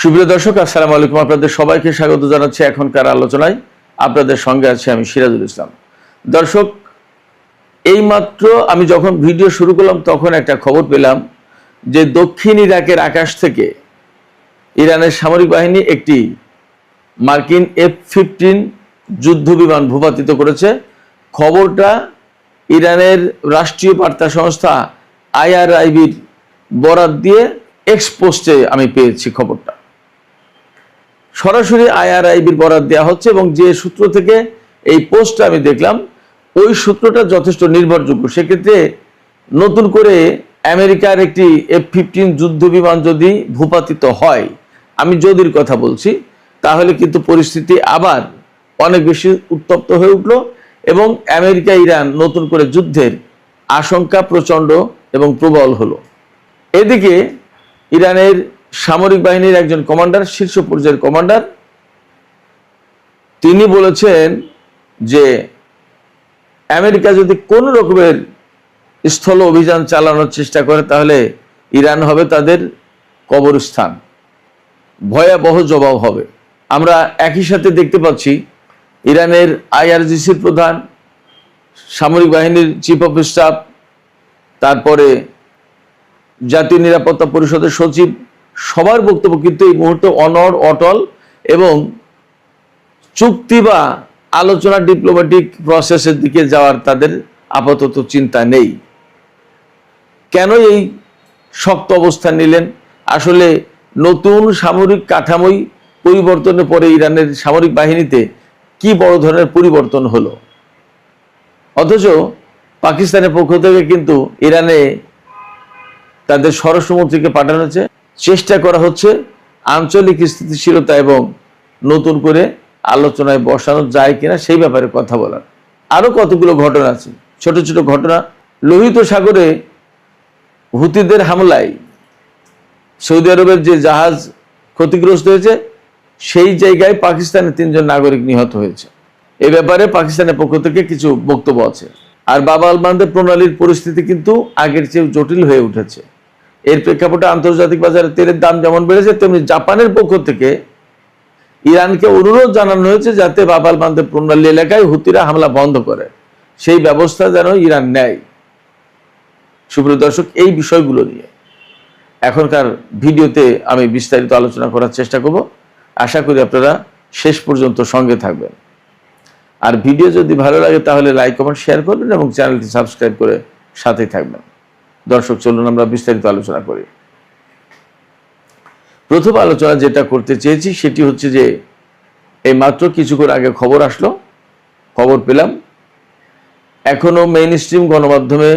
সুপ্রিয় দর্শক, আসসালামু আলাইকুম। আপনাদের সবাইকে স্বাগত জানাচ্ছি এখনকার আলোচনায়। আপনাদের সঙ্গে আছি আমি সিরাজুল ইসলাম। দর্শক, এইমাত্র আমি যখন ভিডিও শুরু করলাম তখন একটা খবর পেলাম যে দক্ষিণ ইরাকের আকাশ থেকে ইরানের সামরিক বাহিনী একটি মার্কিন F-15 যুদ্ধ বিমান ভূপাতিত করেছে। খবরটা ইরানের রাষ্ট্রীয় বার্তা সংস্থা IRIBর বরাত দিয়ে এক্স পোস্টে আমি পেয়েছি খবরটা। সরাসরি IRIBর বরাত দেওয়া হচ্ছে এবং যে সূত্র থেকে এই পোস্টটা আমি দেখলাম ওই সূত্রটা যথেষ্ট নির্ভরযোগ্য। সেক্ষেত্রে নতুন করে আমেরিকার একটি F-15 যুদ্ধ বিমান যদি ভূপাতিত হয়, আমি যদির কথা বলছি, তাহলে কিন্তু পরিস্থিতি আবার অনেক বেশি উত্তপ্ত হয়ে উঠল এবং আমেরিকা ইরান নতুন করে যুদ্ধের আশঙ্কা প্রচণ্ড এবং প্রবল হলো। এদিকে ইরানের সামরিক বাহিনীর একজন কমান্ডার, শীর্ষ পর্যায়ের কমান্ডার, তিনি বলেছেন যে আমেরিকা যদি কোনো রকমের স্থল অভিযান চালানোর চেষ্টা করে তাহলে ইরান হবে তাদের কবরস্থান, ভয়াবহ জবাব হবে। আমরা একই সাথে দেখতে পাচ্ছি ইরানের IRGCর প্রধান, সামরিক বাহিনীর চিফ অফ স্টাফ, তারপরে জাতীয় নিরাপত্তা পরিষদের সচিব, সবার বক্তব্য কিন্তু এই মুহূর্তে অনড়, অটল এবং চুক্তি বা আলোচনা, ডিপ্লোম্যাটিক প্রসেসের দিকে যাওয়ার তাদের আপাতত চিন্তা নেই। কেন এই শক্ত অবস্থান নিলেন? আসলে নতুন সামরিক কাঠামোই পরিবর্তনের পরে ইরানের সামরিক বাহিনীতে কি বড় ধরনের পরিবর্তন হলো? অথচ পাকিস্তানের পক্ষ থেকে কিন্তু ইরানে তাদের স্বরাষ্ট্রমন্ত্রীকে পাঠানো হচ্ছে, চেষ্টা করা হচ্ছে আঞ্চলিক স্থিতিশীলতা এবং নতুন করে আলোচনায় বসানো যায় কিনা সেই ব্যাপারে কথা বলার। আরো কতগুলো ঘটনা আছে, ছোট ছোট ঘটনা। লোহিত সাগরে হুতিদের হামলায় সৌদি আরবের যে জাহাজ ক্ষতিগ্রস্ত হয়েছে, সেই জায়গায় পাকিস্তানের 3 জন নাগরিক নিহত হয়েছে। এই ব্যাপারে পাকিস্তানের পক্ষ থেকে কিছু বক্তব্য আছে। আর বাব আল মানদেব প্রণালীর পরিস্থিতি কিন্তু আগের চেয়ে জটিল হয়ে উঠেছে। এর প্রেক্ষাপটে আন্তর্জাতিক বাজারে তেলের দাম যেমন বেড়েছে, তেমনি জাপানের পক্ষ থেকে ইরানকে অনুরোধ জানানো হয়েছে যাতে বাব আল মানদেব প্রণালী এলাকায় হুতিরা হামলা বন্ধ করে, সেই ব্যবস্থা যেন ইরান নেয়। সুপ্রিয় দর্শক, এই বিষয়গুলো নিয়ে এখনকার ভিডিওতে আমি বিস্তারিত আলোচনা করার চেষ্টা করব। আশা করি আপনারা শেষ পর্যন্ত সঙ্গে থাকবেন। আর ভিডিও যদি ভালো লাগে তাহলে লাইক, কমেন্ট, শেয়ার করবেন এবং চ্যানেলটি সাবস্ক্রাইব করে সাথেই থাকবেন। দর্শক, চলুন আমরা বিস্তারিত আলোচনা করি। প্রথম আলোচনা যেটা করতে চেয়েছি সেটি হচ্ছে যে এই মাত্র কিছুক্ষণ আগে খবর পেলাম, এখনো মেইন স্ট্রিম গণমাধ্যমে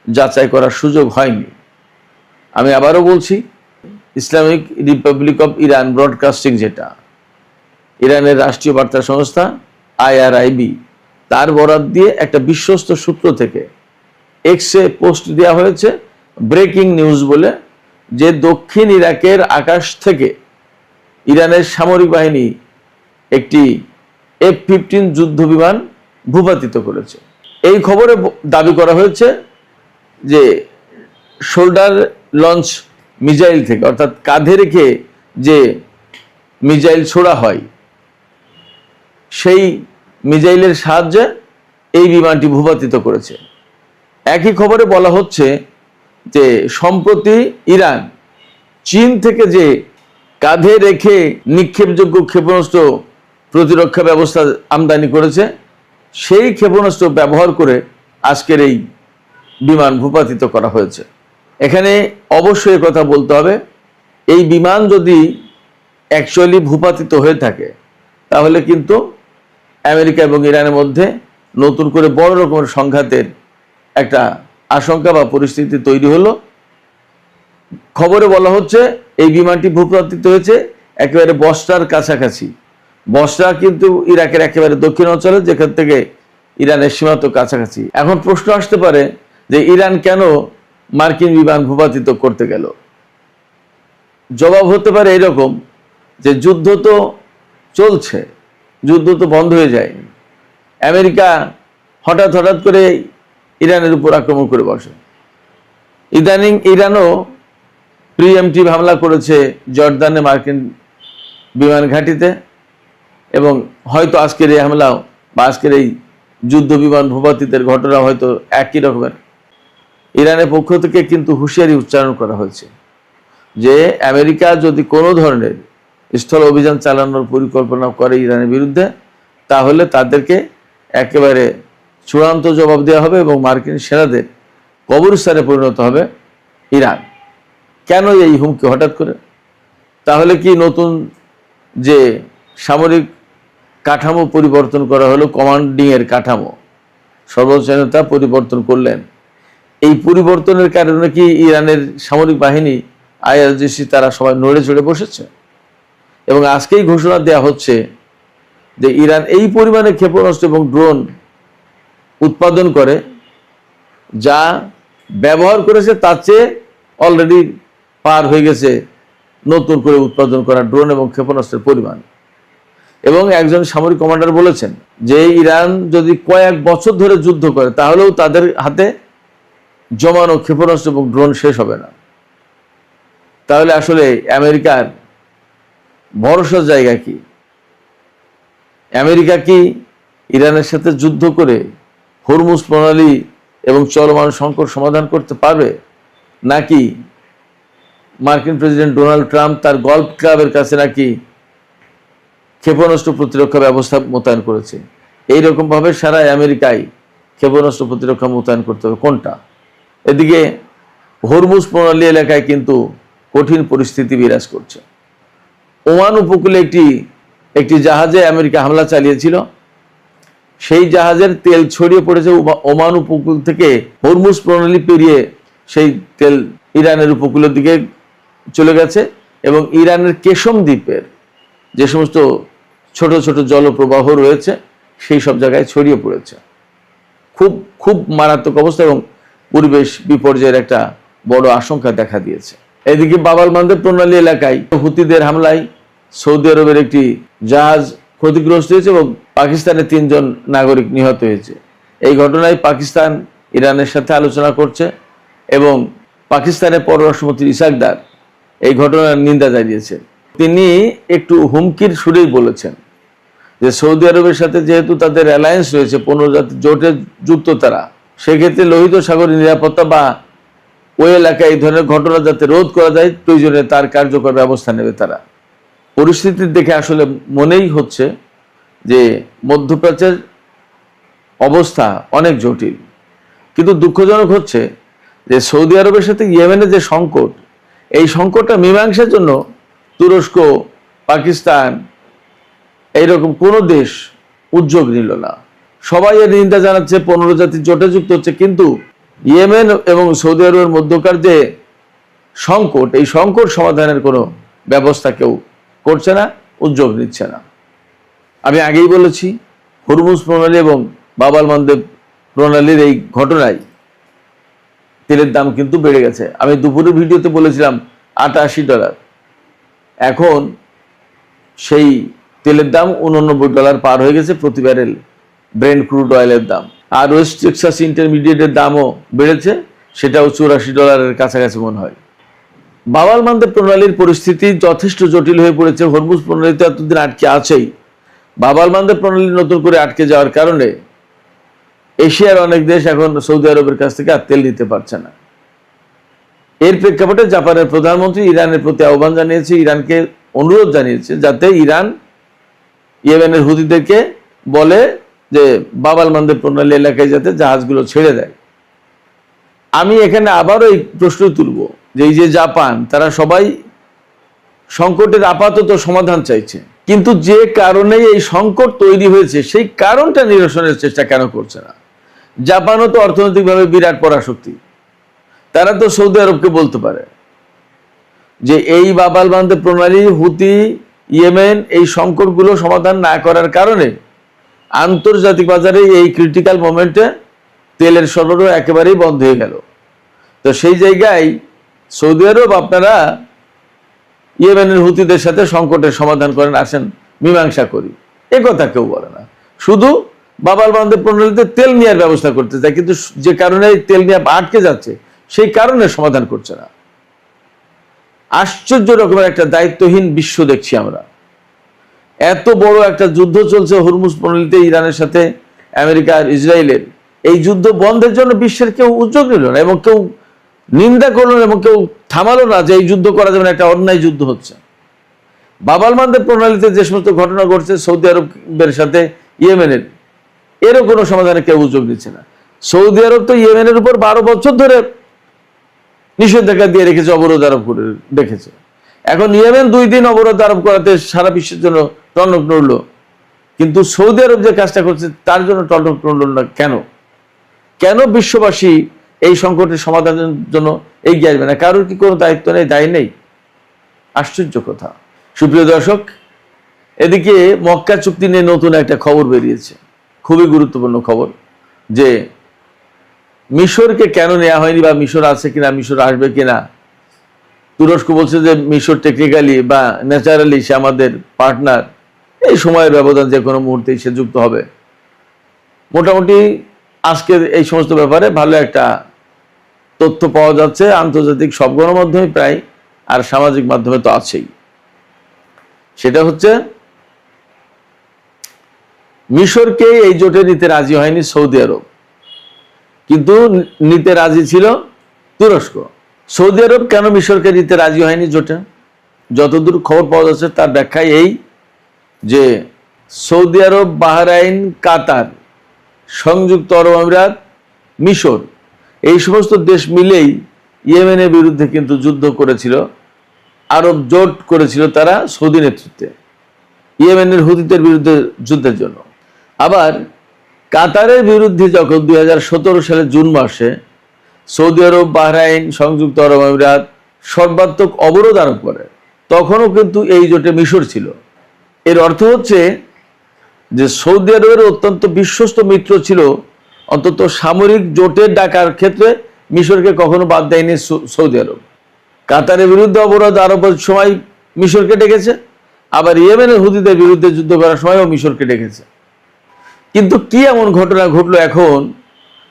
যাচাই করার সুযোগ হয়নি। আমি আবারও বলছি, Islamic Republic of Iran broadcasting, যেটা ইরানের রাষ্ট্রীয় বার্তা সংস্থা IRIB, তার বরাত দিয়ে একটা বিশ্বস্ত সূত্র থেকে এক্সে পোস্ট দেওয়া হয়েছে ব্রেকিং নিউজ বলে, যে দক্ষিণ ইরাকের আকাশ থেকে ইরানের সামরিক বাহিনী একটি F-15 যুদ্ধ বিমান ভূপাতিত করেছে। এই খবরে দাবি করা হয়েছে যে শোল্ডার লঞ্চ মিসাইল থেকে, অর্থাৎ কাঁধে রেখে যে মিসাইল ছোড়া হয়, সেই মিসাইলের সাহায্যে এই বিমানটি ভূপাতিত করেছে। একই খবরে বলা হচ্ছে যে সম্প্রতি ইরান চীন থেকে যে কাঁধে রেখে নিক্ষেপযোগ্য ক্ষেপণাস্ত্র প্রতিরক্ষা ব্যবস্থা আমদানি করেছে, সেই ক্ষেপণাস্ত্র ব্যবহার করে আজকের এই বিমান ভূপাতিত করা হয়েছে। এখানে অবশ্যই কথা বলতে হবে, এই বিমান যদি অ্যাকচুয়ালি ভূপাতিত হয়ে থাকে তাহলে কিন্তু আমেরিকা এবং ইরানের মধ্যে নতুন করে বড় রকমের সংঘাতের একটা আশঙ্কা বা পরিস্থিতি তৈরি হলো। খবরে বলা হচ্ছে এই বিমানটি ভূপাতিত হয়েছে একেবারে বসরার কাছাকাছি। বসরা কিন্তু ইরাকের একেবারে দক্ষিণ অঞ্চলে, যেখান থেকে ইরানের সীমান্ত কাছাকাছি। এখন প্রশ্ন আসতে পারে যে ইরান কেন মার্কিন বিমান ভূপাতিত করতে গেল? জবাব হতে পারে এরকম যে যুদ্ধ তো চলছে, যুদ্ধ তো বন্ধ হয়ে যায়নি। আমেরিকা হঠাৎ করে ইরানের উপর আক্রমণ করে বসে। ইদানিং ইরানও প্রিএমটিভ হামলা করেছে জর্দানে মার্কিন বিমান ঘাঁটিতে, এবং হয়তো আজকের এই হামলাও বা আজকের এই যুদ্ধ বিমান ভূপাতিতের ঘটনা হয়তো একই রকমের। ইরানের পক্ষ থেকে কিন্তু হুঁশিয়ারি উচ্চারণ করা হয়েছে যে আমেরিকা যদি কোনো ধরনের স্থল অভিযান চালানোর পরিকল্পনা করে ইরানের বিরুদ্ধে, তাহলে তাদেরকে একেবারে চূড়ান্ত জবাব দেওয়া হবে এবং মার্কিন সেনাদের কবরস্থানে পরিণত হবে ইরান। কেন এই হুমকি হঠাৎ করে? তাহলে কি নতুন যে সামরিক কাঠামো পরিবর্তন করা হলো, কমান্ডিংয়ের কাঠামো সর্বোচ্চ নেতা পরিবর্তন করলেন, এই পরিবর্তনের কারণে কি ইরানের সামরিক বাহিনী আইআরজিসি তারা সবাই নড়ে চড়ে বসেছে? এবং আজকেই ঘোষণা দেওয়া হচ্ছে যে ইরান এই পরিমাণে ক্ষেপণাস্ত্র এবং ড্রোন উৎপাদন করে, যা ব্যবহার করেছে তার চেয়ে অলরেডি পার হয়ে গেছে নতুন করে উৎপাদন করা ড্রোন এবং ক্ষেপণাস্ত্রের পরিমাণ। এবং একজন সামরিক কমান্ডার বলেছেন যে ইরান যদি কয়েক বছর ধরে যুদ্ধ করে তাহলেও তাদের হাতে জমানো ক্ষেপণাস্ত্র এবং ড্রোন শেষ হবে না। তাহলে আসলে আমেরিকার ভরসার জায়গা কি? আমেরিকা কি ইরানের সাথে যুদ্ধ করে হরমুজ প্রণালী এবং চলমান সংকট সমাধান করতে পারবে, নাকি মার্কিন প্রেসিডেন্ট ডোনাল্ড ট্রাম্প তার গল্ফ ক্লাবের কাছে নাকি ক্ষেপণাস্ত্র প্রতিরক্ষা ব্যবস্থা মোতায়েন করেছে? এইরকমভাবে সারা আমেরিকায় ক্ষেপণাস্ত্র প্রতিরক্ষা মোতায়েন করতে হবে কোনটা? এদিকে হরমুজ প্রণালী এলাকায় কিন্তু কঠিন পরিস্থিতি বিরাজ করছে। ওমান উপকূলে একটি জাহাজে আমেরিকা হামলা চালিয়েছিল, সেই জাহাজের তেল ছড়িয়ে পড়েছে ওমান উপকূল থেকে হরমুজ প্রণালী পেরিয়ে সেই তেল ইরানের উপকূলের দিকে চলে গেছে, এবং ইরানের কেশম দ্বীপের যে সমস্ত ছোট ছোট জলপ্রবাহ রয়েছে সেই সব জায়গায় ছড়িয়ে পড়েছে। খুব খুব মারাত্মক অবস্থা এবং পরিবেশ বিপর্যয়ের একটা বড় আশঙ্কা দেখা দিয়েছে। এদিকে বাব আল মানদেব প্রণালী এলাকায় হুতিদের হামলায় সৌদি আরবের একটি জাহাজ ক্ষতিগ্রস্ত হয়েছে এবং পাকিস্তানের 3 জন নাগরিক নিহত হয়েছে। এই ঘটনায় পাকিস্তান ইরানের সাথে আলোচনা করছে এবং পাকিস্তানের পররাষ্ট্রমন্ত্রী ইসাক দার এই ঘটনার নিন্দা জানিয়েছে। তিনি একটু হুমকির সুরেই বলেছেন যে সৌদি আরবের সাথে যেহেতু তাদের অ্যালায়েন্স রয়েছে, 15 জাতির জোটে যুক্ত তারা, সেক্ষেত্রে লোহিত সাগরের নিরাপত্তা বা ওই এলাকায় এই ধরনের ঘটনা যাতে রোধ করা যায়, প্রয়োজনে তার কার্যকর ব্যবস্থা নেবে তারা। পরিস্থিতি দেখে আসলে মনেই হচ্ছে যে মধ্যপ্রাচ্যের অবস্থা অনেক জটিল। কিন্তু দুঃখজনক হচ্ছে যে সৌদি আরবের সাথে ইয়েমেনের যে সংকট, এই সংকটটা মীমাংসার জন্য তুরস্ক, পাকিস্তান এইরকম কোনো দেশ উদ্যোগ নিল না। সবাই এর নিন্দা জানাচ্ছে, 15 জাতির জোটে যুক্ত হচ্ছে, কিন্তু ইয়েমেন এবং সৌদি আরবের মধ্যকার যে সংকট, এই সংকট সমাধানের কোনো ব্যবস্থা কেউ করছে না, উদ্যোগ নিচ্ছে না। আমি আগেই বলেছি, হরমুজ প্রণালী এবং বাব আল মানদেব প্রণালীর এই ঘটনায় তেলের দাম কিন্তু বেড়ে গেছে। আমি দুপুরের ভিডিওতে বলেছিলাম $88, এখন সেই তেলের দাম $89 পার হয়ে গেছে প্রতি ব্যারেল ব্রেন্ট ক্রুড অয়েলের দাম। আর ওয়েস্ট টেক্সাস ইন্টারমিডিয়েটের দামও বেড়েছে, সেটাও $84 কাছাকাছি মনে হয়। বাব আল মানদেব প্রণালীর পরিস্থিতি যথেষ্ট জটিল হয়ে পড়েছে। হরমুজ প্রণালী তো এতদিন আটকে আছেই, বাব আল মানদেব প্রণালী নতুন করে আটকে যাওয়ার কারণে এশিয়ার অনেক দেশ এখন সৌদি আরবের কাছ থেকে আর তেল নিতে পারছে না। এর প্রেক্ষাপটে জাপানের প্রধানমন্ত্রী ইরানের প্রতি আহ্বান জানিয়েছে, ইরানকে অনুরোধ জানিয়েছে যাতে ইরান ইয়েমেনের হুতিদেরকে বলে যে বাব আল মানদেব প্রণালী এলাকায় যাতে জাহাজগুলো ছেড়ে দেয়। আমি এখানে আবারও এই প্রশ্ন তুলব যে এই যে জাপান, তারা সবাই সংকটের আপাতত সমাধান চাইছে, কিন্তু যে কারণে এই সংকট তৈরি হয়েছে সেই কারণটা নিরসনের চেষ্টা কেন করছে না? জাপানও তো অর্থনৈতিকভাবে বিরাট পরাশক্তি, তারা তো সৌদি আরবকে বলতে পারে যে এই বাব আল মানদেব প্রণালী, হুতি, ইয়েমেন এই সংকটগুলো সমাধান না করার কারণে আন্তর্জাতিক বাজারে এই ক্রিটিক্যাল মোমেন্টে তেলের সরবরাহ একেবারেই বন্ধ হয়ে গেল। তো সেই জায়গায় সৌদি আরব, আপনারা ইয়েমেনের হুতিদের সাথে সংকটের সমাধান করেন, আসেন মীমাংসা করি, এ কথা কেউ বলে না। শুধু বাব আল মানদেব প্রণালীতে তেল নেওয়ার ব্যবস্থা করতে চায়, কিন্তু যে কারণে তেল নেওয়া আটকে যাচ্ছে সেই কারণে সমাধান করছে না। আশ্চর্য রকমের একটা দায়িত্বহীন বিশ্ব দেখছি আমরা। এত বড় একটা যুদ্ধ চলছে হরমুজ প্রণালীতে ইরানের সাথে আমেরিকা আর ইসরায়েলের, এই যুদ্ধ বন্ধের জন্য বিশ্বের কেউ উদ্যোগ নিল না এবং কেউ নিন্দা করলো না এবং কেউ থামালো না যে এই যুদ্ধ করা যাবে না, একটা অন্যায় যুদ্ধ হচ্ছে। বাব আল মানদেব প্রণালীতে যে সমস্ত ঘটনা ঘটছে সৌদি আরবের সাথে ইয়েমেনের, এরও কোনো সমাধানে কেউ উদ্যোগ দিচ্ছে না। সৌদি আরব তো ইয়েমেনের উপর 12 বছর ধরে নিষেধাজ্ঞা দিয়ে রেখেছে, অবরোধ আরোপ করে রেখেছে। এখন ইয়েমেন 2 দিন অবরোধ আরোপ করাতে সারা বিশ্বের জন্য টনক নড়ল, কিন্তু সৌদি আরব যে কাজটা করছে তার জন্য টনক নড়ল না কেন? কেন বিশ্ববাসী এই সংকটের সমাধানের জন্য এগিয়ে আসবে না? কারোর কি কোনো দায়িত্ব নেই, দায় নেই? আশ্চর্য কথা। সুপ্রিয় দর্শক, এদিকে মক্কা চুক্তি নিয়ে নতুন একটা খবর বেরিয়েছে, খুবই গুরুত্বপূর্ণ খবর, যে মিশরকে কেন নেওয়া হয়নি বা মিশর আছে কিনা, মিশর আসবে কিনা। তুরস্ক বলছে যে মিশর টেকনিক্যালি বা ন্যাচারালি সে আমাদের পার্টনার, এই সময়ের ব্যবধান যে কোনো মুহূর্তেই সে যুক্ত হবে। মোটামুটি আজকে এই সমস্ত ব্যাপারে ভালো একটা তথ্য পাওয়া যাচ্ছে আন্তর্জাতিক সব গণমাধ্যমে প্রায়, আর সামাজিক মাধ্যমে তো আছেই। সেটা হচ্ছে মিশরকে এই জোটে নিতে রাজি হয়নি সৌদি আরব, কিন্তু নিতে রাজি ছিল তুরস্ক। সৌদি আরব কেন মিশরকে নিতে রাজি হয়নি জোটে? যতদূর খবর পাওয়া যাচ্ছে তার ব্যাখ্যায় এই যে সৌদি আরব, বাহরাইন, কাতার, সংযুক্ত আরব আমিরাত, মিশর, এই সমস্ত দেশ মিলেই ইয়েমেনের বিরুদ্ধে কিন্তু যুদ্ধ করেছিল, আরব জোট করেছিল তারা সৌদি নেতৃত্বে ইয়েমেনের হুতিদের বিরুদ্ধে যুদ্ধের জন্য। আবার কাতারের বিরুদ্ধে যখন 2017 সালের জুন মাসে সৌদি আরব, বাহরাইন, সংযুক্ত আরব আমিরাত সর্বাত্মক অবরোধ আরোপ করে, তখনও কিন্তু এই জোটে মিশর ছিল। এর অর্থ হচ্ছে যে সৌদি আরবের অত্যন্ত বিশ্বস্ত মিত্র ছিল, অন্তত সামরিক জোটের ডাকার ক্ষেত্রে মিশরকে কখনো বাদ দেয়নি সৌদি আরব। কাতারের বিরুদ্ধে অবরোধ আরোপের সময় মিশরকে ডেকেছে, আবার ইয়েমেনের হুতিদের বিরুদ্ধে যুদ্ধ করার সময়ও মিশরকে ডেকেছে। কিন্তু কি এমন ঘটনা ঘটলো এখন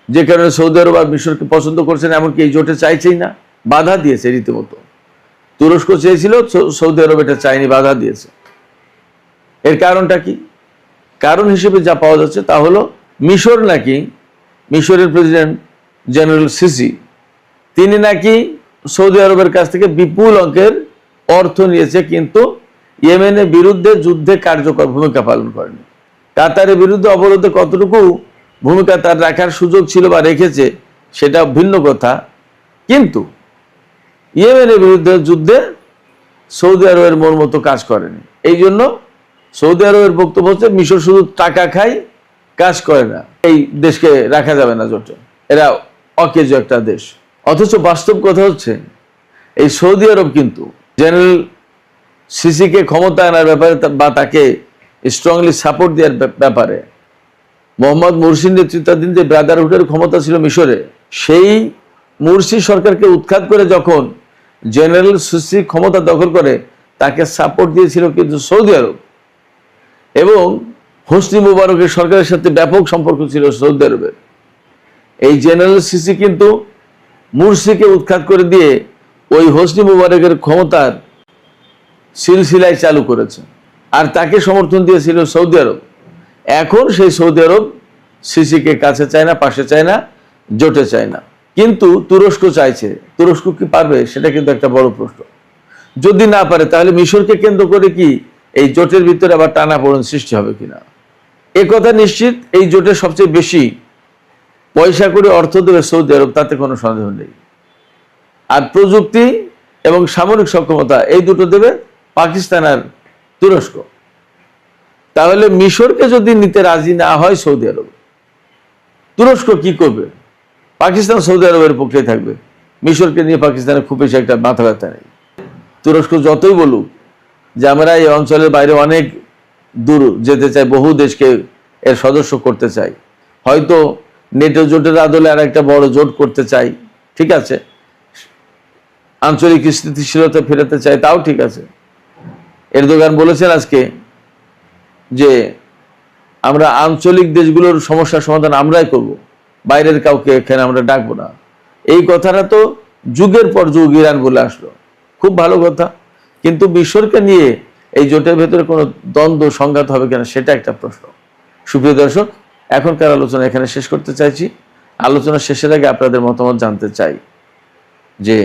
যে কারণে সৌদি আরব আর মিশরকে পছন্দ করছে না, এমনকি এই জোটে চাইছেই না, বাধা দিয়েছে রীতিমতো। তুরস্ক চেয়েছিল, সৌদি আরব এটা চায়নি, বাধা দিয়েছে। এর কারণটা কি? কারণ হিসেবে যা পাওয়া যাচ্ছে তা হলো মিশর নাকি, মিশরের প্রেসিডেন্ট জেনারেল সিসি, তিনি নাকি সৌদি আরবের কাছ থেকে বিপুল অঙ্কের অর্থ নিয়েছে, কিন্তু ইয়েমেনের বিরুদ্ধে যুদ্ধে কার্যকর ভূমিকা পালন করেনি। কাতারের বিরুদ্ধে অবরোধে কতটুকু ভূমিকা তার রাখার সুযোগ ছিল বা রেখেছে সেটা ভিন্ন কথা, কিন্তু ইয়েমেনের বিরুদ্ধে যুদ্ধে সৌদি আরবের মন মতো কাজ করেনি। এই জন্য সৌদি আরবের বক্তব্য হচ্ছে মিশর শুধু টাকা খায়, কাজ করে না, এই দেশকে রাখা যাবে না জোটে, এরা অকেজো একটা দেশ। অথচ বাস্তব কথা হচ্ছে এই সৌদি আরব কিন্তু জেনারেল সিসিকে ক্ষমতা আনার ব্যাপারে বা তাকে স্ট্রংলি সাপোর্ট দেওয়ার ব্যাপারে মোহাম্মদ মুরসির নেতৃত্বাধীন যে ব্রাদারহুডের ক্ষমতা ছিল মিশরে, সেই মুরসি সরকারকে উৎখাত করে যখন জেনারেল সিসি ক্ষমতা দখল করে, তাকে সাপোর্ট দিয়েছিল কিন্তু সৌদি আরব, এবং হোসনি মুবারকের সরকারের সাথে ব্যাপক সম্পর্ক ছিল সৌদি আরবের। এই জেনারেল সিসি কিন্তু মুরসিকে উৎখাত করে দিয়ে ওই হোসনি মুবারকের ক্ষমতার সিলসিলায় চালু করেছে, আর তাকে সমর্থন দিয়েছিল সৌদি আরব। এখন সেই সৌদি আরব সিসিকে কাছে চায় না, পাশে চায় না, জোটে চায় না, কিন্তু তুরস্ক চাইছে। তুরস্ক কি পারবে? সেটা কিন্তু একটা বড় প্রশ্ন। যদি না পারে তাহলে মিশরকে কেন্দ্র করে কি এই জোটের ভিতরে আবার টানাপোড়েন সৃষ্টি হবে কিনা? এ কথা নিশ্চিত, এই জোটের সবচেয়ে বেশি পয়সা করে অর্থ দেবে সৌদি আরব, তাতে কোনো সন্দেহ নেই। আর প্রযুক্তি এবং সামরিক সক্ষমতা এই দুটো দেবে পাকিস্তান আর তুরস্ক। তাহলে মিশরকে যদি নিতে রাজি না হয় সৌদি আরব, তুরস্ক কি করবে? পাকিস্তান সৌদি আরবের পক্ষে থাকবে, মিশরকে নিয়ে পাকিস্তানের খুব বেশি একটা মাথা ব্যথা নেই। তুরস্ক যতই বলুক যে আমরা এই অঞ্চলের বাইরে অনেক দূর যেতে চাই, বহু দেশকে এর সদস্য করতে চাই, হয়তো নেটো জোটের আদলে আর একটা বড় জোট করতে চাই, ঠিক আছে, আঞ্চলিক স্থিতিশীলতা ফেরাতে চাই, তাও ঠিক আছে। এরদোগান বলেছেন আজকে যে আমরা আঞ্চলিক দেশগুলোর সমস্যার সমাধান আমরাই করব, বাইরের কাউকে এখানে আমরা ডাকবো না। এই কথাটা তো যুগের পর যুগ ইরান বলে আসলো, খুব ভালো কথা। কিন্তু মিশরকে নিয়ে এই জোটের ভেতরে কোনো দ্বন্দ্ব সংঘাত হবে কিনা সেটা একটা প্রশ্ন। সুপ্রিয় দর্শক, এখনকার আলোচনা এখানে শেষ করতে চাইছি। আলোচনা শেষের আগে আপনাদের মতামত জানতে চাই যে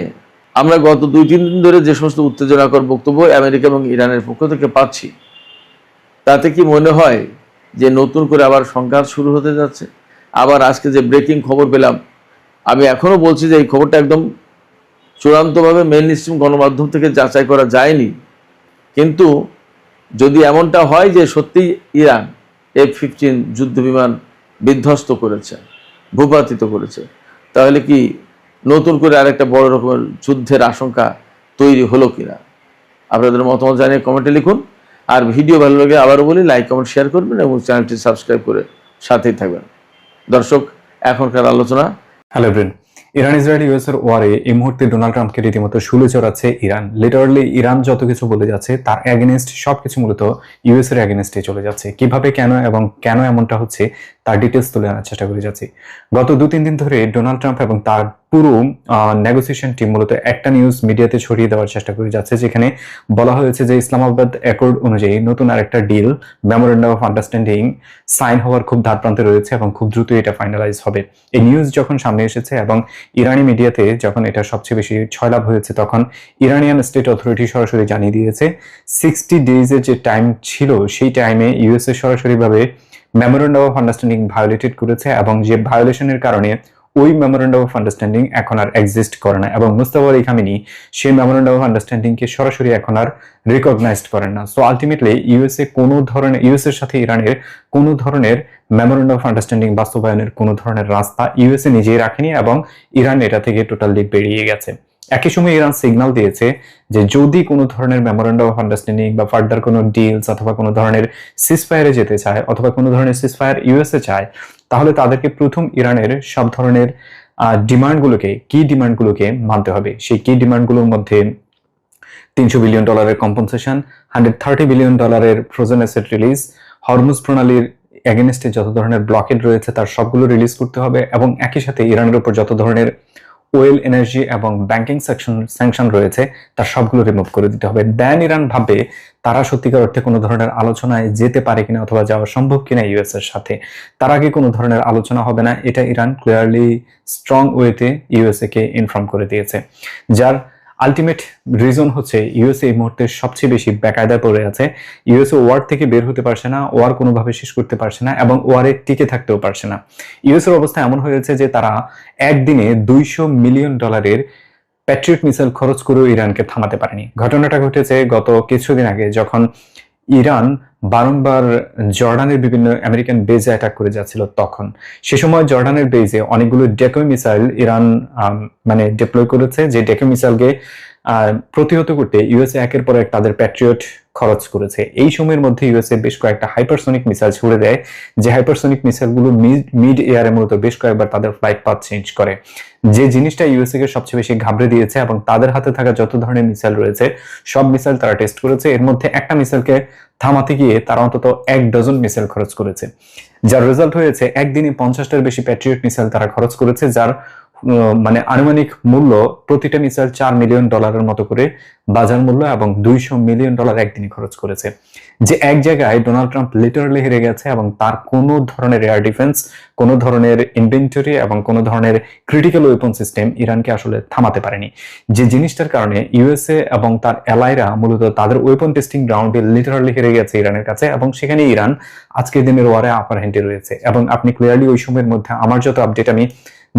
আমরা গত 2-3 দিন ধরে যে সমস্ত উত্তেজনাকর বক্তব্য আমেরিকা এবং ইরানের পক্ষ থেকে পাচ্ছি, তাতে কি মনে হয় যে নতুন করে আবার সংঘাত শুরু হতে যাচ্ছে? আবার আজকে যে ব্রেকিং খবর পেলাম, আমি এখনো বলছি যে এই খবরটা একদম চূড়ান্তভাবে মেইন স্ট্রিম গণমাধ্যম থেকে যাচাই করা যায়নি, কিন্তু যদি এমনটা হয় যে সত্যি ইরান F-15 যুদ্ধ বিমান বিধ্বস্ত করেছে, ভূপাতিত করেছে, তাহলে কি নতুন করে আরেকটা বড় রকমের যুদ্ধের আশঙ্কা তৈরি হলো কিনা? আপনাদের মতামত জানিয়ে কমেন্টে লিখুন। আর ভিডিও ভালো লাগে আবারও বলি, লাইক কমেন্ট শেয়ার করবেন এবং চ্যানেলটি সাবস্ক্রাইব করে সাথেই থাকবেন। দর্শক, এখনকার আলোচনা। Hello brain, Iran Israel US এর ওয়ারে এই মুহূর্তে ডোনাল্ড ট্রাম্পকে রীতিমতো শুলে চড়াচ্ছে ইরান। লিটারালি ইরান যত কিছু বলে যাচ্ছে তার অ্যাগেনিস্ট সবকিছু মূলত ইউএস এর অ্যাগেনিস্টে চলে যাচ্ছে। কিভাবে, কেন এবং কেন এমনটা হচ্ছে তার ডিটেলস তুলে আনার চেষ্টা করে যাচ্ছি। গত 2-3 দিন ধরে ডোনাল্ড ট্রাম্প এবং তার পুরো নেগোসিয়েশন টিম মূলত একটা নিউজ মিডিয়াতে ছড়িয়ে দেওয়ার চেষ্টা করে যাচ্ছে, যেখানে বলা হয়েছে যে ইসলামাবাদ অ্যাকর্ড অনুযায়ী নতুন আরেকটা deal, memorandum of understanding sign হওয়ার খুব ধারপ্রান্তে রয়েছে এবং খুব দ্রুত এটা ফাইনালাইজ হবে। এই নিউজ যখন সামনে এসেছে এবং ইরানি মিডিয়াতে যখন এটা সবচেয়ে বেশি ছয়লাভ হয়েছে, তখন ইরানিয়ান স্টেট অথরিটি সরাসরি জানিয়ে দিয়েছে 60 ডেজের যে টাইম ছিল সেই টাইমে ইউএসএ সরাসরিভাবে মেমোরেন্ডাম অফ আন্ডারস্ট্যান্ডিং ভায়োলেটেড করেছে এবং যে ভায়োলেশনের কারণে ওই মেমোরেন্ডাম অফ আন্ডারস্ট্যান্ডিং এখন আর এক্সিস্ট করে না এবং মুস্তাফা আলী খামেনি সেই মেমোরেন্ডাম অফ আন্ডারস্ট্যান্ডিংকে সরাসরি এখন আর রিকগনাইজড করেন না। সো আলটিমেটলি ইউএসএর সাথে ইরানের কোনো ধরনের মেমোরেন্ডাম অফ আন্ডারস্ট্যান্ডিং বাস্তবায়নের কোনো ধরনের রাস্তা ইউএসএ নিজেই রাখেনি এবং ইরান এটা থেকে টোটালি বেরিয়ে গেছে। একই সময় ইরান সিগন্যাল দিয়েছে যে যদি কোনো ধরনের মেমোরেন্ডাম অফ আন্ডারস্ট্যান্ডিং বা ফার্দার কোনো ডিলস অথবা কোনো ধরনের সিজফায়ারে যেতে চায় অথবা কোনো ধরনের সিজফায়ার ইউএসএ চায়, তাহলে তাদেরকে প্রথম ইরানের সব ধরনের কি ডিমান্ডগুলোকে মানতে হবে। সেই কি ডিমান্ডগুলোর মধ্যে $300 billion compensation, $130 billion frozen asset release, Hormuz প্রণালীর এগেনস্টে যত ধরনের ব্লকেড রয়েছে তার সবগুলো রিলিজ করতে হবে এবং একই সাথে ইরানের উপর যত ধরনের ওয়েল এনার্জি এবং ব্যাংকিং স্যাংশন রয়েছে তার সবগুলো রিমুভ করে দিতে হবে। দেন ইরান ভাববে তারা সত্যিকার অর্থে কোনো ধরনের আলোচনায় যেতে পারে কিনা অথবা যাওয়া সম্ভব কিনা ইউএস এর সাথে। তার আগে কোনো ধরনের আলোচনা হবে না, এটা ইরান ক্লিয়ারলি স্ট্রং ওয়েতে ইউএসএ কে ইনফর্ম করে দিয়েছে। যার আলটিমেট রিজন হচ্ছে ইউএসএ এই মুহূর্তে সবচেয়ে বেশি বেকায়দায় পড়ে আছে। ইউএসএ ওয়ার থেকে বের হতে পারছে না, ওয়ার কোনোভাবে শেষ করতে পারছে না এবং ওয়ারে টিকে থাকতেও পারছে না। ইউএসএর অবস্থা এমন হয়েছে যে তারা একদিনে $200 মিলিয়ন প্যাট্রিয়ট মিসাইল খরচ করেও ইরানকে থামাতে পারেনি। ঘটনাটা ঘটেছে গত কিছুদিন আগে, যখন ইরান বারংবার জর্ডানের বিভিন্ন আমেরিকান বেজে অ্যাটাক করে যাচ্ছিল। তখন সে সময় জর্ডানের বেজে অনেকগুলো ডেকোয় মিসাইল ইরান ডিপ্লয় করেছে, যে ডেকোয় মিসাইলকে প্রতিহত করতে ইউএসএ একের পর এক তাদের প্যাট্রিয়ট খরচ করেছে। এই সময়ের মধ্যে ইউএসএ বেশ কয়েকটা হাইপারসোনিক মিসাইল ছুড়ে দেয়, যে হাইপারসোনিক মিসাইলগুলো মিড এয়ারে মূলত বেশ কয়েকবার তাদের ফ্লাইট পাথ চেঞ্জ করে, যে জিনিসটা ইউএসএ কে সবচেয়ে বেশি ঘাবড়ে দিয়েছে। এবং তাদের হাতে থাকা যত ধরনের মিসাইল রয়েছে সব মিসাইল তারা টেস্ট করেছে, এর মধ্যে একটা মিসাইলকে থামাতে গিয়ে তারা অন্তত 1 ডজন মিসাইল খরচ করেছে, যার রেজাল্ট হয়েছে একদিনে 50টার বেশি প্যাট্রিয়ট মিসাইল তারা খরচ করেছে, যার আনুমানিক মূল্য প্রতিটা মিসাইল $4 মিলিয়ন মতো করে বাজার মূল্য এবং $200 মিলিয়ন একদিনে খরচ করেছে। যে এক জায়গায় ডোনাল্ড ট্রাম্প লিটারালি হেরে গেছে এবং তার কোনো ধরনের এয়ার ডিফেন্স, কোনো ধরনের ইনভেন্টরি এবং কোনো ধরনের ক্রিটিক্যাল ওয়েপন সিস্টেম ইরানকে আসলে থামাতে পারেনি, যে জিনিসটার কারণে ইউএসএ এবং তার অ্যালাইরা মূলত তাদের ওয়েপন টেস্টিং গ্রাউন্ডে লিটারালি হেরে গেছে ইরানের কাছে এবং সেখানে ইরান আজকের দিনের ওয়ারে আপার হ্যান্ডে রয়েছে। এবং আপনি ক্লিয়ারলি ওই সময়ের মধ্যে আমার যত আপডেট আমি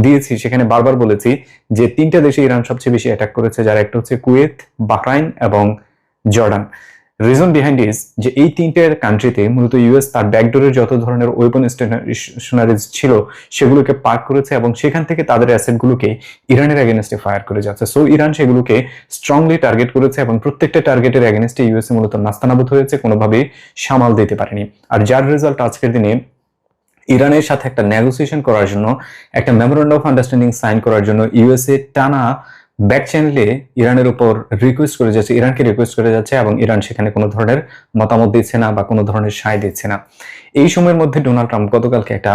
দিয়েছি সেখানে বারবার বলেছি যে 3টা দেশে ইরান সবচেয়ে বেশি অ্যাটাক করেছে, যার একটা হচ্ছে কুয়েত, বাহরাইন এবং জর্ডান। রিজন বিহাইন্ড ইজ যে এই 3টের কান্ট্রিতে মূলত ইউএস তার ব্যাকডোরের যত ধরনের ওয়েপন স্টেশনারিজ ছিল সেগুলোকে পার্ক করেছে এবং সেখান থেকে তাদের অ্যাসেটগুলোকে ইরানের এগেনস্টে ফায়ার করে যাচ্ছে। সো ইরান সেগুলোকে স্ট্রংলি টার্গেট করেছে এবং প্রত্যেকটা টার্গেটের এগেনস্টে ইউএসএ মূলত নাস্তানাবুদ হয়েছে, কোনোভাবেই সামাল দিতে পারেনি। আর যার রেজাল্ট আজকের দিনে ইরানের সাথে একটা নেগোসিয়েশন করার জন্য, একটা মেমোরেন্ডাম অফ আন্ডারস্ট্যান্ডিং সাইন করার জন্য ইউএসএ টানা ব্যাক চ্যানেলে ইরানের উপর ইরানকে রিকোয়েস্ট করে যাচ্ছে এবং ইরান সেখানে কোনো ধরনের মতামত দিচ্ছে না বা কোনো ধরনের সায় দিচ্ছে না। এই সময়ের মধ্যে ডোনাল্ড ট্রাম্প গতকালকে একটা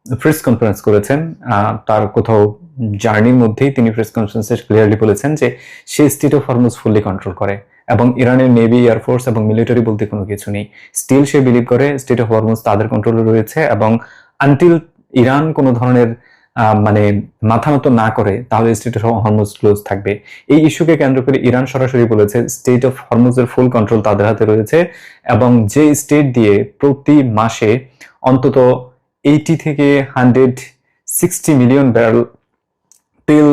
প্রেস কনফারেন্স করেছেন। তার কোথাও জার্নির মধ্যেই তিনি প্রেস কনফারেন্সে ক্লিয়ারলি বলেছেন যে সে state of Hormuz fully control করে। এবং ইরানের নেভি, এয়ারফোর্স এবং মিলিটারি বলতে কোনো কিছু নেই। স্টিল সে বিলিভ করে স্টেট অফ হরমুজ তাদের কন্ট্রোলে রয়েছে, এবং আনটিল ইরান কোনো ধরনের মানে মাথা নত না করে তাহলে স্টেট অফ হরমুজ ক্লোজ থাকবে। এই ইস্যুকে কেন্দ্র করে ইরান সরাসরি বলেছে স্টেট অফ হরমুজের ফুল কন্ট্রোল তাদের হাতে রয়েছে, এবং যে স্টেট দিয়ে প্রতি মাসে অন্তত 80 থেকে 160 মিলিয়ন ব্যারেল তেল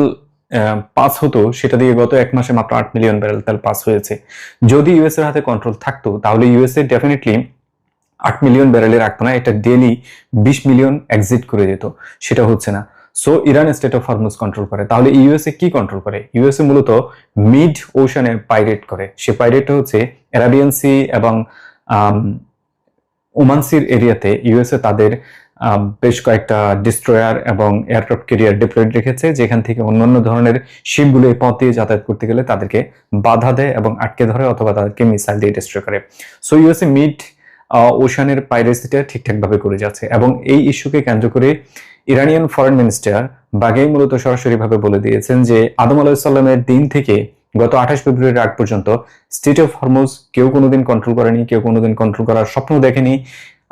পাস হতো, সেটা দিয়ে গত এক মাসে মাত্র 8 মিলিয়ন ব্যারেল তেল পাস হয়েছে। যদি ইউএস এর হাতে কন্ট্রোল থাকতো তাহলে ইউএসএ ডেফিনেটলি 8 মিলিয়ন ব্যারেলে রাখতো না, এটা ডেইলি 20 মিলিয়ন এক্সিট করে যেত। সেটা হচ্ছে না। So Iran state of Hormuz control করে। তাহলে ইউএসএ কি কন্ট্রোল করে? ইউএসএ মূলত মিড ওশানে পাইরেট করে। সে পাইরেটটা হচ্ছে অ্যারাবিয়ান সি এবং ওমান সির এরিয়াতে ইউএসএ তাদের বেশ কয়েকটা ডিস্ট্রয়ার এবং এয়ারক্রাফট ক্যারিয়ার ডিপ্লয়েড রেখেছে, যেখান থেকে অন্যান্য ধরনের শিপগুলো এই পথ দিয়ে যাতায়াত করতে গেলে তাদেরকে বাধা দেয় এবং আটকে ধরে, অথবা তাদেরকে মিসাইল দিয়ে ডিস্ট্রয় করে। সো ইউএসএ মিড ওশানের পাইরেসিটা ঠিকঠাক ভাবে করে যাচ্ছে, এবং এই ইস্যুকে কেন্দ্র করে ইরানিয়ান ফরেন মিনিস্টার বাগেই মূলত সরাসরি ভাবে বলে দিয়েছেন যে আদম আলাইহিসসালামের দিন থেকে গত 28 ফেব্রুয়ারির আগ পর্যন্ত স্টেট অফ হরমুজ কেউ কোনোদিন কন্ট্রোল করেনি, কেউ কোনোদিন কন্ট্রোল করার স্বপ্ন দেখেনি।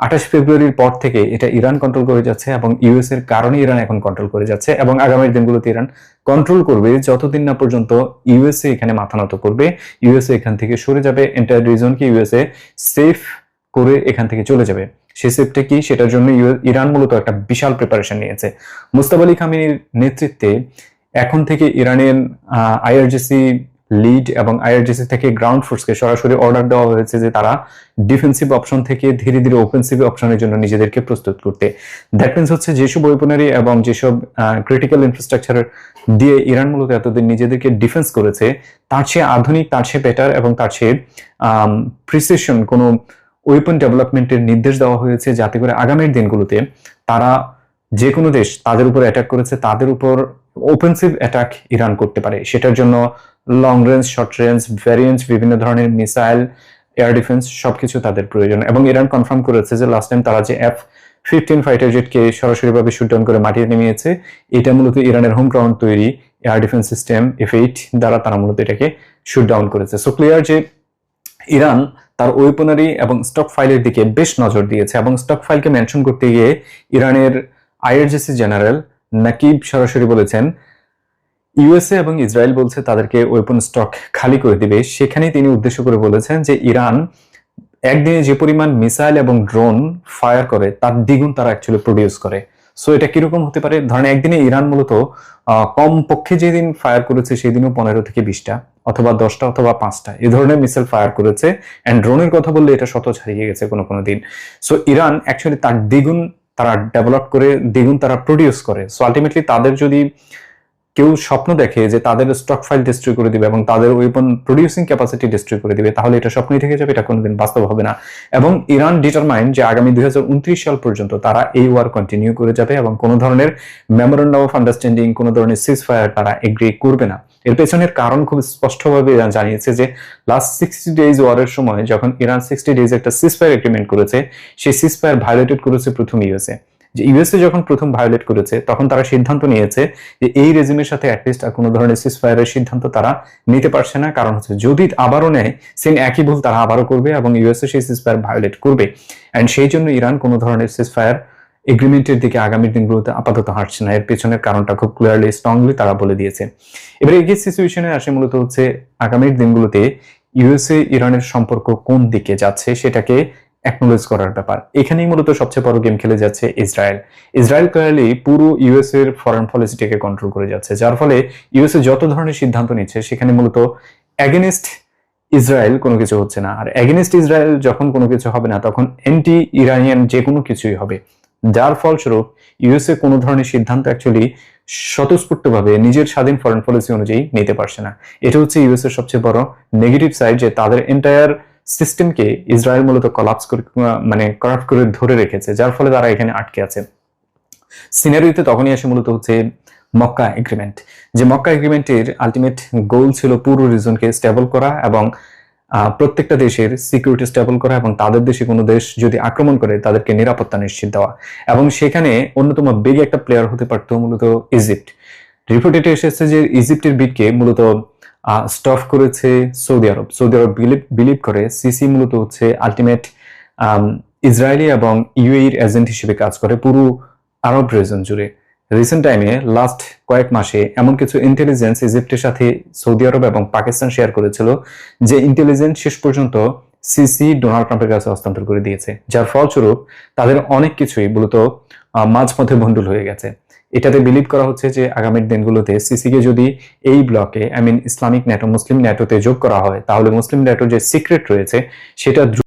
28 ফেব্রুয়ারির পর থেকে এটা ইরান কন্ট্রোল করে যাচ্ছে, এবং ইউএস এর কারণে ইরান এখন কন্ট্রোল করে যাচ্ছে, এবং আগামী দিনগুলোতে ইরান কন্ট্রোল করবে যতদিন না পর্যন্ত ইউএসএ এখানে মাথা নত করবে, ইউএসএ এখান থেকে সরে যাবে, এন্টায়ার রিজনকে ইউএসএ সেফ করে এখান থেকে চলে যাবে। সেই সেফটা কি, সেটার জন্য ইরান মূলত একটা বিশাল প্রিপারেশন নিয়েছে। মুস্তাফা আলী খামেনির নেতৃত্বে এখন থেকে ইরানের আইআরজিসি লিড এবং আইআরজিসি থেকে গ্রাউন্ড ফোর্সকে সরাসরি অর্ডার দেওয়া হয়েছে যে তারা ডিফেন্সিভ অপশন থেকে ধীরে ধীরে অফেন্সিভ অপশনের জন্য নিজেদেরকে প্রস্তুত করতে। দ্যাট মিনস হচ্ছে যেসব ওয়েপনারি এবং যেসব ক্রিটিক্যাল ইনফ্রাস্ট্রাকচার দিয়ে ইরান মূলত এতদিন নিজেদেরকে ডিফেন্স করেছে, তার চেয়ে আধুনিক, তার চেয়ে বেটার এবং তার চেয়ে প্রিসিশন কোনো ওয়েপন ডেভেলপমেন্টের নির্দেশ দেওয়া হয়েছে, যাতে করে আগামীর দিনগুলোতে তারা যে কোনো দেশ তাদের উপর অ্যাটাক করেছে তাদের উপর অফেন্সিভ অ্যাটাক ইরান করতে পারে। সেটার জন্য long range, short range, variant, বিভিন্ন ধরনের মিসাইল, এয়ার ডিফেন্স সবকিছু তাদের প্রয়োজন। এবং ইরান কনফার্ম করেছে যে লাস্ট টাইম তারা যে F-15 ফাইটার জেটকে সরাসরিভাবে শুট ডাউন করে মাটিয়ে নেমিয়েছে, এটা মূলত ইরানের হোম গ্রাউন্ড তৈরি এয়ার ডিফেন্স সিস্টেম F-8 দ্বারা তারা মূলত এটাকে শুট ডাউন করেছে। সো ক্লিয়ার যে ইরান তার ওয়েপনারি এবং স্টক ফাইলের দিকে বেশ নজর দিয়েছে, এবং স্টক ফাইলকে মেনশন করতে গিয়ে ইরানের আইআরজিসি জেনারেল নাকিব সরাসরি বলেছেন ইউএসএ এবং ইসরায়েল বলছে তাদেরকে ওয়েপন স্টক খালি করে দিবে, সেখানেই তিনি উদ্দেশ্য করে বলেছেন যে ইরান একদিনে যে পরিমাণ মিসাইল এবং ড্রোন ফায়ার করে তার দ্বিগুণ তারা অ্যাকচুয়ালি প্রডিউস করে। সো এটা কিরকম হতে পারে? ধরেন একদিনে ইরান মূলত কম পক্ষে যেদিন ফায়ার করেছে সেদিনও 15 থেকে 20টা অথবা 10টা অথবা 5টা এই ধরনের মিসাইল ফায়ার করেছে, এন্ড ড্রোনের কথা বললে এটা শত ছাড়িয়ে গেছে কোনো কোনো দিন। সো ইরান অ্যাকচুয়ালি তার দ্বিগুণ তারা ডেভেলপ করে, দ্বিগুণ তারা প্রডিউস করে। সো আলটিমেটলি তাদের যদি কেউ স্বপ্ন দেখে যে তাদের স্টক ফাইল ডিস্ট্রয় করে দিবে এবং তাদের ওয়েপন প্রডিউসিং ক্যাপাসিটি ডিস্ট্রয় করে দিবে, তাহলে এটা স্বপ্নই থেকে যাবে, এটা কোনোদিন বাস্তব হবে না। এবং ইরান ডিটারমাইন্ড যে আগামী 2029 সাল পর্যন্ত তারা এই ওয়ার কন্টিনিউ করে যাবে, এবং কোনো ধরনের মেমোরেন্ডাম অফ আন্ডারস্ট্যান্ডিং, কোনো ধরনের সিজ ফায়ার তারা এগ্রি করবে না। এর পেছনের কারণ খুব স্পষ্টভাবে ইরান জানিয়েছে যে লাস্ট 60 ডেজ ওয়ারের সময় যখন ইরান 60 ডেজ একটা সিজ ফায়ার এগ্রিমেন্ট করেছে, সেই সিজ ফায়ার ভায়োলেটেড করেছে প্রথম ইউএসএ। যে ইউএসএ যখন প্রথম ভায়োলেট করেছে তখন তারা সিদ্ধান্ত নিয়েছে যে এই রেজিমের সাথে অ্যাটলিস্ট আর কোনো ধরনের সিজফায়ারের সিদ্ধান্ত তারা নিতে পারছে না, কারণ হচ্ছে যদি আবারও নেয় সেম একই ভুল তারা আবারও করবে এবং ইউএসএ সেই সিজফায়ার ভায়োলেট করবে। অ্যান্ড সেই জন্য ইরান কোনো ধরনের সিজফায়ার এগ্রিমেন্টের দিকে আগামী দিনগুলোতে আপাতত হাঁটছে না। এর পেছনের কারণটা খুব ক্লিয়ারলি স্ট্রংলি তারা বলে দিয়েছে। এবারে এই সিচুয়েশনে আসে মূলত হচ্ছে আগামীর দিনগুলোতে ইউএসএ ইরানের সম্পর্ক কোন দিকে যাচ্ছে সেটাকে অ্যাকনোলেজ করার ব্যাপার। এখানেই মূলত সবচেয়ে বড় গেম খেলে যাচ্ছে ইসরায়েল। ইসরায়েল ক্লিয়ারলি পুরো ইউএসএ এর ফরেন পলিসিটাকে কন্ট্রোল করে যাচ্ছে, যার ফলে ইউএসএ যত ধরনের সিদ্ধান্ত নিচ্ছে সেখানে মূলত এগেনস্ট ইসরায়েল কোনো কিছু হচ্ছে না। আর এগেনস্ট ইসরায়েল যখন কোনো কিছু হবে না তখন এন্টি ইরানিয়ান যে কোনো কিছুই হবে, যার ফলস্বরূপ ইউএসএ কোনো ধরনের সিদ্ধান্ত অ্যাকচুয়ালি স্বতঃস্ফূর্তভাবে নিজের স্বাধীন ফরেন পলিসি অনুযায়ী নিতে পারছে না। এটা হচ্ছে ইউএসএ এর সবচেয়ে বড় নেগেটিভ সাইড, যে তাদের এন্টায়ার সিস্টেমকে ইসরায়েল মূলত কলাপস করে মানে করাপ্ট করে ধরে রেখেছে, যার ফলে তারা এখানে আটকে আছে। সিনারিওতে তখনই আসে মূলত হচ্ছে মক্কা এগ্রিমেন্ট। যে মক্কা এগ্রিমেন্টের আলটিমেট গোল ছিল পুরো রিজনকে স্টেবল করা এবং প্রত্যেকটা দেশের সিকিউরিটি স্টেবল করা, এবং তাদের দেশে কোনো দেশ যদি আক্রমণ করে তাদেরকে নিরাপত্তা নিশ্চিত দেওয়া। এবং সেখানে অন্যতম বিগ একটা প্লেয়ার হতে পারত মূলত ইজিপ্ট। রিপোর্টে এসেছে যে ইজিপ্টের বিডকে মূলত স্টফ করেছে সৌদি আরব। সৌদি আরব বিলিভ করে সিসি মূলত হচ্ছে আলটিমেট ইসরায়েলি এবং ইউএইর এজেন্ট হিসেবে কাজ করে পুরো আরব রিজন জুড়ে। রিসেন্ট টাইমে লাস্ট কয়েক মাসে এমন কিছু ইন্টেলিজেন্স ইজিপ্টের সাথে সৌদি আরব এবং পাকিস্তান শেয়ার করেছিল, যে ইন্টেলিজেন্স শেষ পর্যন্ত সিসি ডোনাল্ড ট্রাম্পের কাছে হস্তান্তর করে দিয়েছে, যার ফলস্বরূপ তাদের অনেক কিছুই মূলত মাঝপথে ভণ্ডুল হয়ে গেছে। এটাতে বিলিভ করা হচ্ছে যে আগামী দিনগুলোতে সিসিকে যদি এই ব্লকে ইসলামিক ন্যাটো, মুসলিম ন্যাটোতে যোগ করা হয়, তাহলে মুসলিম ন্যাটোর যে সিক্রেট রয়েছে সেটা